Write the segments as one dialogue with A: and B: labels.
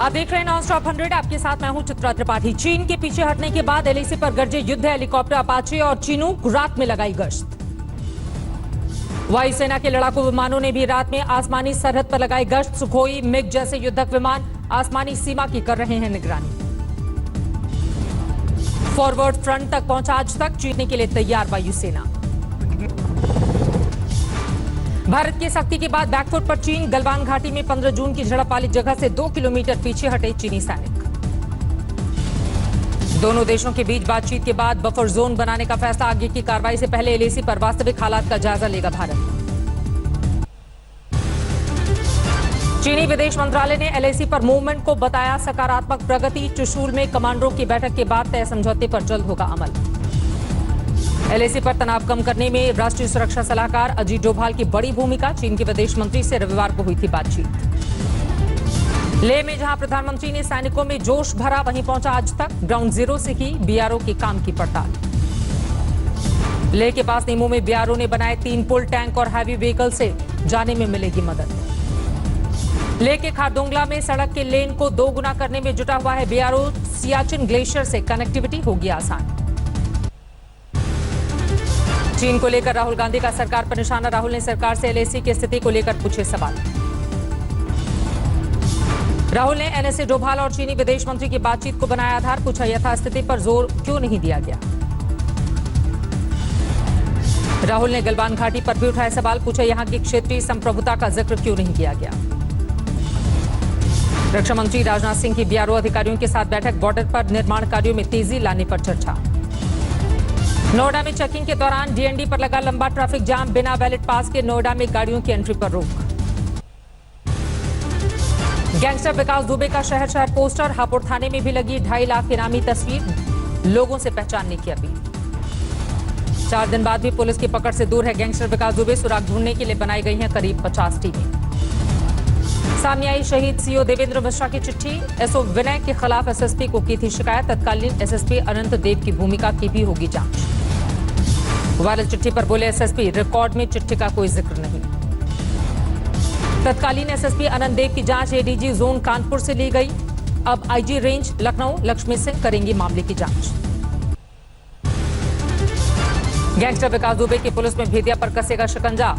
A: आप देख रहे हैं नॉन स्टॉप 100। आपके साथ मैं हूं चित्रा त्रिपाठी। चीन के पीछे हटने के बाद एलएसी पर गरजे युद्ध हेलीकॉप्टर अपाचे और चिनूक रात में लगाई गश्त। वायुसेना के लड़ाकू विमानों ने भी रात में आसमानी सरहद पर लगाई गश्त। सुखोई मिग जैसे युद्धक विमान आसमानी सीमा की कर रहे हैं निगरानी। फॉरवर्ड फ्रंट तक पहुंचा आज तक जीतने के लिए तैयार वायुसेना। भारत की सख्ती के बाद बैकफुट पर चीन। गलवान घाटी में 15 जून की झड़प वाली जगह से 2 किलोमीटर पीछे हटे चीनी सैनिक। दोनों देशों के बीच बातचीत के बाद बफर जोन बनाने का फैसला। आगे की कार्रवाई से पहले एलएसी पर वास्तविक हालात का जायजा लेगा भारत। चीनी विदेश मंत्रालय ने एलएसी पर मूवमेंट को बताया सकारात्मक प्रगति। चुशूल में कमांडरों की बैठक के बाद तय समझौते पर जल्द होगा अमल। एलएसी पर तनाव कम करने में राष्ट्रीय सुरक्षा सलाहकार अजीत डोभाल की बड़ी भूमिका। चीन के विदेश मंत्री से रविवार को हुई थी बातचीत। लेह में जहां प्रधानमंत्री ने सैनिकों में जोश भरा, वहीं पहुंचा आज तक। ग्राउंड जीरो से की बीआरओ के काम की पड़ताल। लेह के पास नीमू में बीआरओ ने बनाए 3 पुल। टैंक और हैवी व्हीकल से जाने में मिलेगी मदद। लेह के खारदोंगला में सड़क के लेन को 2 गुना करने में जुटा हुआ है बीआरओ। सियाचिन ग्लेशियर से कनेक्टिविटी होगी आसान। चीन को लेकर राहुल गांधी का सरकार पर निशाना। राहुल ने सरकार से एलएसी की स्थिति को लेकर पूछे सवाल। राहुल ने एनएसए डोभाल और चीनी विदेश मंत्री की बातचीत को बनाया आधार। पूछा यथास्थिति पर जोर क्यों नहीं दिया गया। राहुल ने गलवान घाटी पर भी उठाए सवाल। पूछा यहां की क्षेत्रीय संप्रभुता का जिक्र क्यों नहीं किया गया। रक्षा मंत्री राजनाथ सिंह की बीआरओ अधिकारियों के साथ बैठक। बॉर्डर पर निर्माण कार्यों में तेजी लाने पर चर्चा। नोएडा में चेकिंग के दौरान डीएनडी पर लगा लंबा ट्रैफिक जाम। बिना वैलिड पास के नोएडा में गाड़ियों की एंट्री पर रोक। गैंगस्टर विकास दुबे का शहर शहर पोस्टर। हापुड़ थाने में भी लगी 2.5 लाख इनामी तस्वीर। लोगों से पहचानने की अपील। 4 दिन बाद भी पुलिस की पकड़ से दूर है गैंगस्टर विकास दुबे। सुराग ढूंढने के लिए बनाई गई हैं करीब 50 टीमें। सामने आई शहीद सीओ देवेंद्र मिश्रा की चिट्ठी। एसओ विनय के खिलाफ एसएसपी को की थी शिकायत। तत्कालीन एसएसपी अनंत देव की भूमिका की भी होगी जांच। वायरल चिट्ठी पर बोले एसएसपी, रिकॉर्ड में चिट्ठी का कोई जिक्र नहीं। तत्कालीन एसएसपी अनंत देव की जांच एडीजी जोन कानपुर से ली गई। अब आईजी रेंज लखनऊ लक्ष्मी सिंह करेंगी मामले की जांच। गैंगस्टर विकास दुबे की पुलिस में भेदिया पर कसेगा शिकंजा।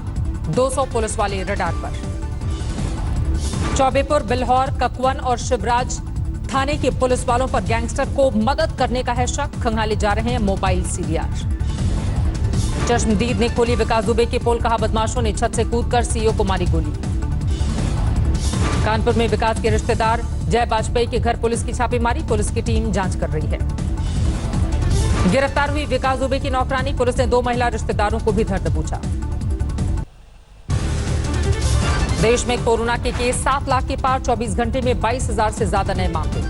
A: 200 पुलिस वाले रडार पर। चौबेपुर, बिल्हौर, ककवन और शिवराज थाने के पुलिस वालों पर गैंगस्टर को मदद करने का है शक। खंगाले जा रहे हैं मोबाइल सीडीआर। चश्मदीद ने खोली विकास दुबे की पोल। कहा बदमाशों ने छत से कूदकर सीईओ को मारी गोली। कानपुर में विकास के रिश्तेदार जय वाजपेयी के घर पुलिस की छापेमारी। पुलिस की टीम जांच कर रही है। गिरफ्तार हुई विकास दुबे की नौकरानी। पुलिस ने 2 महिला रिश्तेदारों को भी धर दबोचा। देश में कोरोना के केस 7 लाख के पार। 24 घंटे में 22,000 से ज्यादा नए मामले।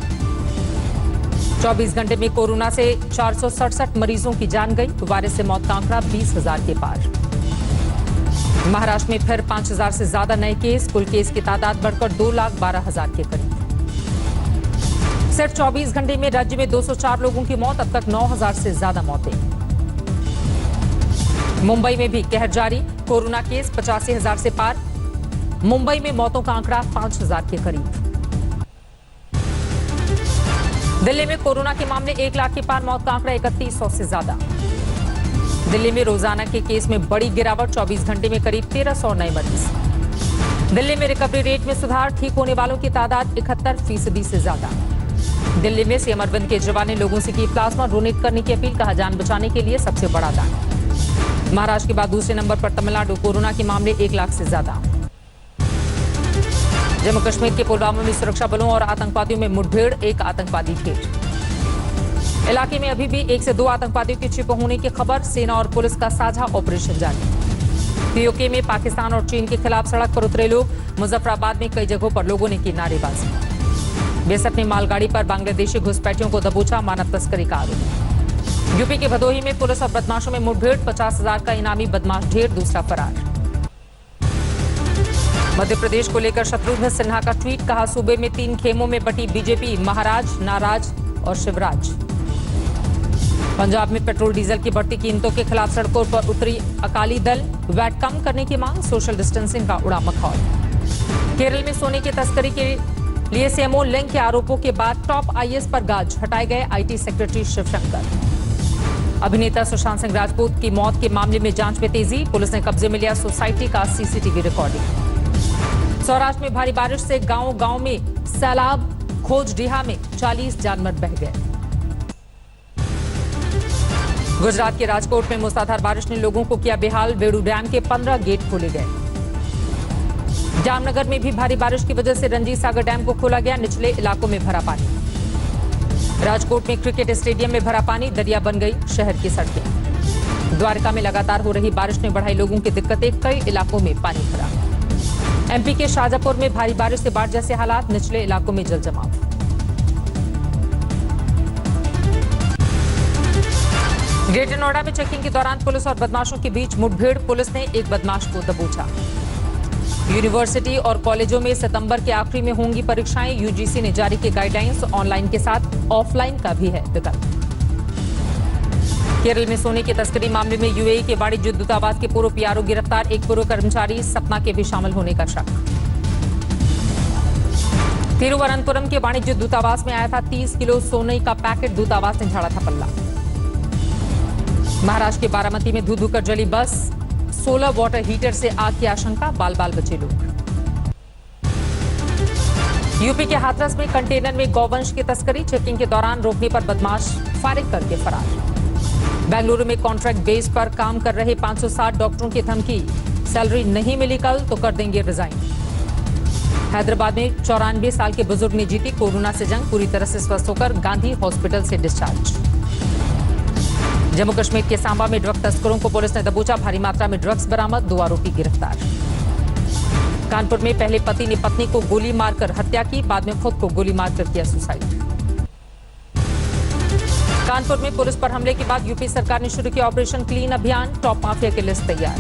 A: 24 घंटे में कोरोना से 467 मरीजों की जान गई। वायरस से मौत का आंकड़ा 20,000 के पार। महाराष्ट्र में फिर 5,000 से ज्यादा नए केस। कुल केस की तादाद बढ़कर 2,12,000 के करीब। सिर्फ 24 घंटे में राज्य में 204 लोगों की मौत। अब तक 9,000 से ज्यादा मौतें। मुंबई में भी कहर जारी। कोरोना केस 85,000 से पार। मुंबई में मौतों का आंकड़ा 5,000 के करीब। दिल्ली में कोरोना के मामले 1 लाख के पार। मौत का आंकड़ा 3100 से ज्यादा। दिल्ली में रोजाना के केस में बड़ी गिरावट। 24 घंटे में करीब 1300 नए मरीज। दिल्ली में रिकवरी रेट में सुधार। ठीक होने वालों की तादाद 71% से ज्यादा। दिल्ली में सीएम अरविंद केजरीवाल ने लोगों से की प्लाज्मा डोनेट करने की अपील। कहा जान बचाने के लिए सबसे बड़ा दान। महाराष्ट्र के बाद दूसरे नंबर पर तमिलनाडु। कोरोना के मामले 1 लाख से ज्यादा। जम्मू कश्मीर के पुलवामा में सुरक्षा बलों और आतंकवादियों में मुठभेड़। 1 आतंकवादी ढेर। इलाके में अभी भी 1 से 2 आतंकवादियों के छिपे होने की खबर। सेना और पुलिस का साझा ऑपरेशन जारी। पीओके में पाकिस्तान और चीन के खिलाफ सड़क पर उतरे लोग। मुजफ्फराबाद में कई जगहों पर लोगों ने की नारेबाजी। बीएसएफ ने मालगाड़ी पर बांग्लादेशी घुसपैठियों को दबोचा। मानव तस्करी का आरोप। यूपी के भदोही में पुलिस और बदमाशों में मुठभेड़। 50,000 का इनामी बदमाश ढेर। दूसरा फरार। मध्य प्रदेश को लेकर शत्रुघ्न सिन्हा का ट्वीट। कहा सूबे में 3 खेमों में बटी बीजेपी। महाराज, नाराज और शिवराज। पंजाब में पेट्रोल डीजल की बढ़ती कीमतों के खिलाफ सड़कों पर उतरी अकाली दल। वैट कम करने की मांग। सोशल डिस्टेंसिंग का उड़ा मखौल। केरल में सोने की तस्करी के लिए सीएमओ लिंक के आरोपों के बाद टॉप आईएएस पर गाज, हटाए गए आईटी सेक्रेटरी शिवशंकर। अभिनेता सुशांत सिंह राजपूत की मौत के मामले में जांच में तेजी, पुलिस ने कब्जे में लिया सोसाइटी का सीसीटीवी रिकॉर्डिंग। सौराष्ट्र में भारी बारिश से गांव-गांव में सैलाब, खोजडीहा में 40 जानवर बह गए। गुजरात के राजकोट में मूसलाधार बारिश ने लोगों को किया बेहाल, बेड़ू डैम के 15 गेट खोले गए। जामनगर में भी भारी बारिश की वजह से रंजीत सागर डैम को खोला गया, निचले इलाकों में भरा पानी। राजकोट में क्रिकेट स्टेडियम में भरा पानी, दरिया बन गई शहर की सड़कें। द्वारका में लगातार हो रही बारिश ने बढ़ाई लोगों की दिक्कतें, कई इलाकों में पानी भरा। एमपी के शाजापुर में भारी बारिश से बाढ़ जैसे हालात, निचले इलाकों में जल जमाव। ग्रेटर नोएडा में चेकिंग के दौरान पुलिस और बदमाशों के बीच मुठभेड़, पुलिस ने एक बदमाश को दबोचा। यूनिवर्सिटी और कॉलेजों में सितंबर के आखिरी में होंगी परीक्षाएं, यूजीसी ने जारी की गाइडलाइंस, ऑनलाइन के साथ ऑफलाइन का भी है विकल्प। केरल में सोने की तस्करी मामले में यूएई के वाणिज्य दूतावास के पूर्व पीआरओ गिरफ्तार, एक पूर्व कर्मचारी सपना के भी शामिल होने का शक। तिरुवनंतपुरम के वाणिज्य दूतावास में आया था 30 किलो सोने का पैकेट, दूतावास ने झाड़ा था पल्ला। महाराष्ट्र के बारामती में धू-धू कर जली बस, 16 वाटर हीटर से आग की आशंका, बाल बाल बचे लोग। यूपी के हाथरस में कंटेनर में गौवंश की तस्करी, चेकिंग के दौरान रोकने पर बदमाश फायरिंग करके फरार। बेंगलुरु में कॉन्ट्रैक्ट बेस पर काम कर रहे 560 डॉक्टरों की धमकी, सैलरी नहीं मिली कल तो कर देंगे रिजाइन। हैदराबाद में 94 साल के बुजुर्ग ने जीती कोरोना से जंग, पूरी तरह से स्वस्थ होकर गांधी हॉस्पिटल से डिस्चार्ज। जम्मू कश्मीर के सांबा में ड्रग तस्करों को पुलिस ने दबोचा, भारी मात्रा में ड्रग्स बरामद, 2 आरोपी गिरफ्तार। कानपुर में पहले पति ने पत्नी को गोली मारकर हत्या की, बाद में खुद को गोली मारकर किया सुसाइड। कानपुर में पुलिस पर हमले के बाद यूपी सरकार ने शुरू किया ऑपरेशन क्लीन अभियान, टॉप माफिया की लिस्ट तैयार।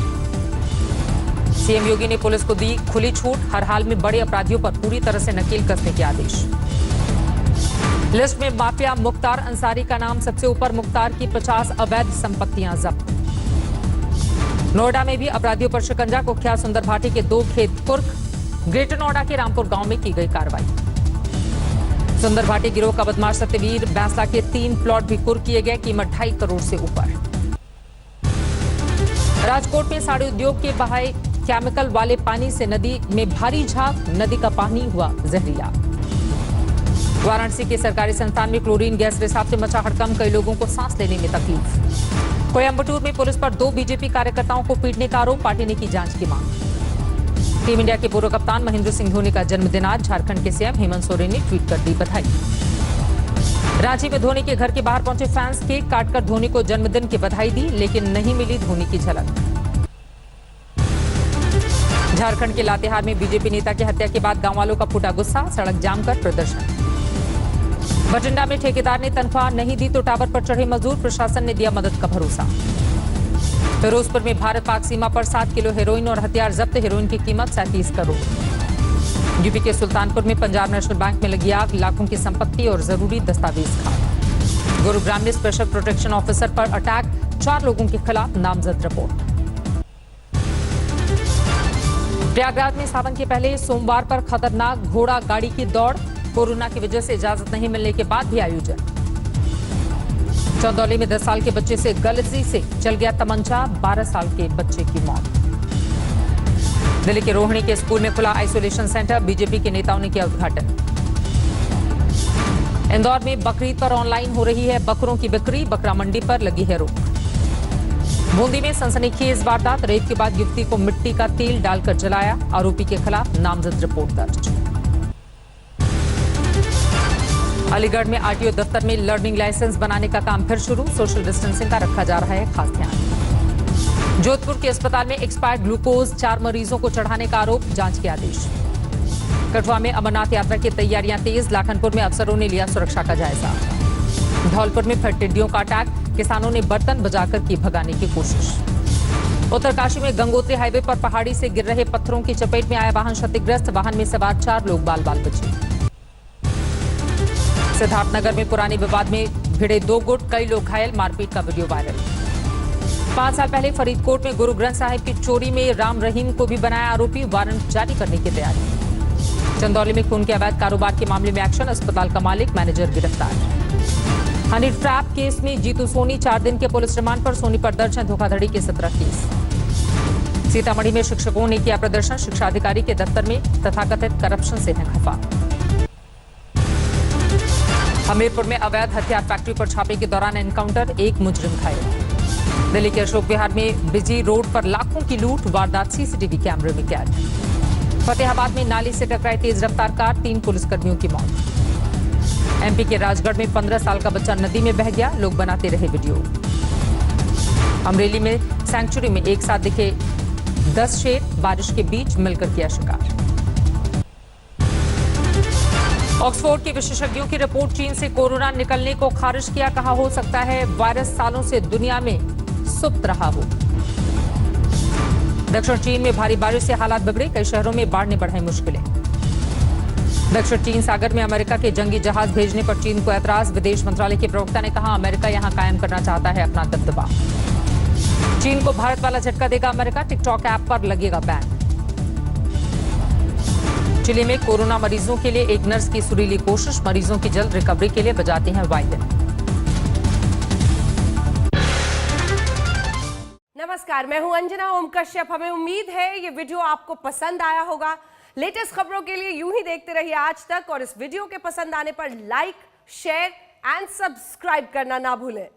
A: सीएम योगी ने पुलिस को दी खुली छूट, हर हाल में बड़े अपराधियों पर पूरी तरह से नकेल कसने के आदेश। लिस्ट में माफिया मुख्तार अंसारी का नाम सबसे ऊपर, मुख्तार की 50 अवैध संपत्तियां जब्त। नोएडा में भी अपराधियों पर शिकंजा, कुख्यात सुंदर भाटी के 2 खेत कुर्क, ग्रेटर नोएडा के रामपुर गांव में की गई कार्रवाई। सुंदर भाटी गिरोह का बदमाश सत्यवीर बैंसला के 3 प्लॉट भी कुर्क किए गए, कीमत 2.5 करोड़ से ऊपर। राजकोट में साड़ी उद्योग के बहाए केमिकल वाले पानी से नदी में भारी झाग, नदी का पानी हुआ जहरीला। वाराणसी के सरकारी संस्थान में क्लोरीन गैस रिसाव से मचा हड़कंप, कई लोगों को सांस लेने में तकलीफ। कोयंबटूर में पुलिस पर 2 बीजेपी कार्यकर्ताओं को पीटने का आरोप, पार्टी ने की जांच की मांग। टीम इंडिया के पूर्व कप्तान महेंद्र सिंह धोनी का जन्मदिन आज, झारखंड के सीएम हेमंत सोरेन ने ट्वीट कर दी बधाई। रांची में धोनी के घर के बाहर पहुंचे फैंस, केक काटकर धोनी को जन्मदिन की बधाई दी, लेकिन नहीं मिली धोनी की झलक। झारखंड के लातेहार में बीजेपी नेता की हत्या के बाद गांव वालों का फूटा गुस्सा, सड़क जाम कर प्रदर्शन। बठिंडा में ठेकेदार ने तनख्वाह नहीं दी तो टावर पर चढ़े मजदूर, प्रशासन ने दिया मदद का भरोसा। फिरोजपुर में भारत पाक सीमा पर 7 किलो हेरोइन और हथियार जब्त, हेरोइन की कीमत 37 करोड़। यूपी के सुल्तानपुर में पंजाब नेशनल बैंक में लगी आग, लाखों की संपत्ति और जरूरी दस्तावेज खाक। गुरुग्राम में स्पेशल प्रोटेक्शन ऑफिसर पर अटैक, 4 लोगों के खिलाफ नामजद रिपोर्ट। प्रयागराज में सावन के पहले सोमवार पर खतरनाक घोड़ा गाड़ी की दौड़, कोरोना की वजह से इजाजत नहीं मिलने के बाद भी आयोजन। चंदौली में 10 साल के बच्चे से गलती से चल गया तमंचा, 12 साल के बच्चे की मौत। दिल्ली के रोहिणी के स्कूल में खुला आइसोलेशन सेंटर, बीजेपी के नेताओं ने किया उद्घाटन। इंदौर में बकरीद पर ऑनलाइन हो रही है बकरों की बिक्री, बकरा मंडी पर लगी है रोक। बूंदी में सनसनीखेज वारदात, रेप के बाद युवती को मिट्टी का तेल डालकर जलाया, आरोपी के खिलाफ नामजद रिपोर्ट दर्ज। अलीगढ़ में आरटीओ दफ्तर में लर्निंग लाइसेंस बनाने का काम फिर शुरू, सोशल डिस्टेंसिंग का रखा जा रहा है खास ध्यान। जोधपुर के अस्पताल में एक्सपायर्ड ग्लूकोज 4 मरीजों को चढ़ाने का आरोप, जांच के आदेश। कठुआ में अमरनाथ यात्रा की तैयारियां तेज, लाखनपुर में अफसरों ने लिया सुरक्षा का जायजा। धौलपुर में फिर टिड्डियों का अटैक, किसानों ने बर्तन बजाकर की भगाने की कोशिश। उत्तरकाशी में गंगोत्री हाईवे पर पहाड़ी से गिर रहे पत्थरों की चपेट में आया वाहन क्षतिग्रस्त, वाहन में सवार 4 लोग बाल बाल बचे। सिद्धार्थनगर में पुराने विवाद में भिड़े 2 गुट, कई लोग घायल, मारपीट का वीडियो वायरल। 5 साल पहले फरीदकोट में गुरु ग्रंथ साहिब की चोरी में राम रहीम को भी बनाया आरोपी, वारंट जारी करने की तैयारी। चंदौली में खून के अवैध कारोबार के मामले में एक्शन, अस्पताल का मालिक मैनेजर गिरफ्तार। हनी ट्रैप केस में जीतू सोनी 4 दिन के पुलिस रिमांड पर, सोनी पर दर्ज है धोखाधड़ी के 17 केस। सीतामढ़ी में शिक्षकों ने किया प्रदर्शन, शिक्षा अधिकारी के दफ्तर में तथाकथित करप्शन से है खफा। हमीरपुर में अवैध हथियार फैक्ट्री पर छापे के दौरान एनकाउंटर, 1 मुजरिम घायल। दिल्ली के अशोक विहार में बिजी रोड पर लाखों की लूट, वारदात सीसीटीवी कैमरे में कैद। फतेहाबाद में नाली से टकराई तेज रफ्तार कार, 3 पुलिसकर्मियों की मौत। एमपी के राजगढ़ में 15 साल का बच्चा नदी में बह गया, लोग बनाते रहे वीडियो। अमरेली में सैंक्चुरी में एक साथ दिखे 10 शेर, बारिश के बीच मिलकर किया शिकार। ऑक्सफोर्ड के विशेषज्ञों की रिपोर्ट चीन से कोरोना निकलने को खारिज किया, कहा हो सकता है वायरस सालों से दुनिया में सुप्त रहा हो। दक्षिण चीन में भारी बारिश से हालात बिगड़े, कई शहरों में बाढ़ ने बढ़ाई मुश्किलें। दक्षिण चीन सागर में अमेरिका के जंगी जहाज भेजने पर चीन को ऐतराज, विदेश मंत्रालय के प्रवक्ता ने कहा अमेरिका यहां कायम करना चाहता है अपना दबदबा। चीन को भारत वाला झटका देगा अमेरिका, टिकटॉक ऐप पर लगेगा बैन। चिली में कोरोना मरीजों के लिए एक नर्स की सुरीली कोशिश, मरीजों की जल्द रिकवरी के लिए बजाते हैं वायलिन।
B: नमस्कार, मैं हूं अंजना ओम कश्यप। हमें उम्मीद है ये वीडियो आपको पसंद आया होगा। लेटेस्ट खबरों के लिए यूं ही देखते रहिए आज तक, और इस वीडियो के पसंद आने पर लाइक, शेयर एंड सब्सक्राइब करना ना भूलें।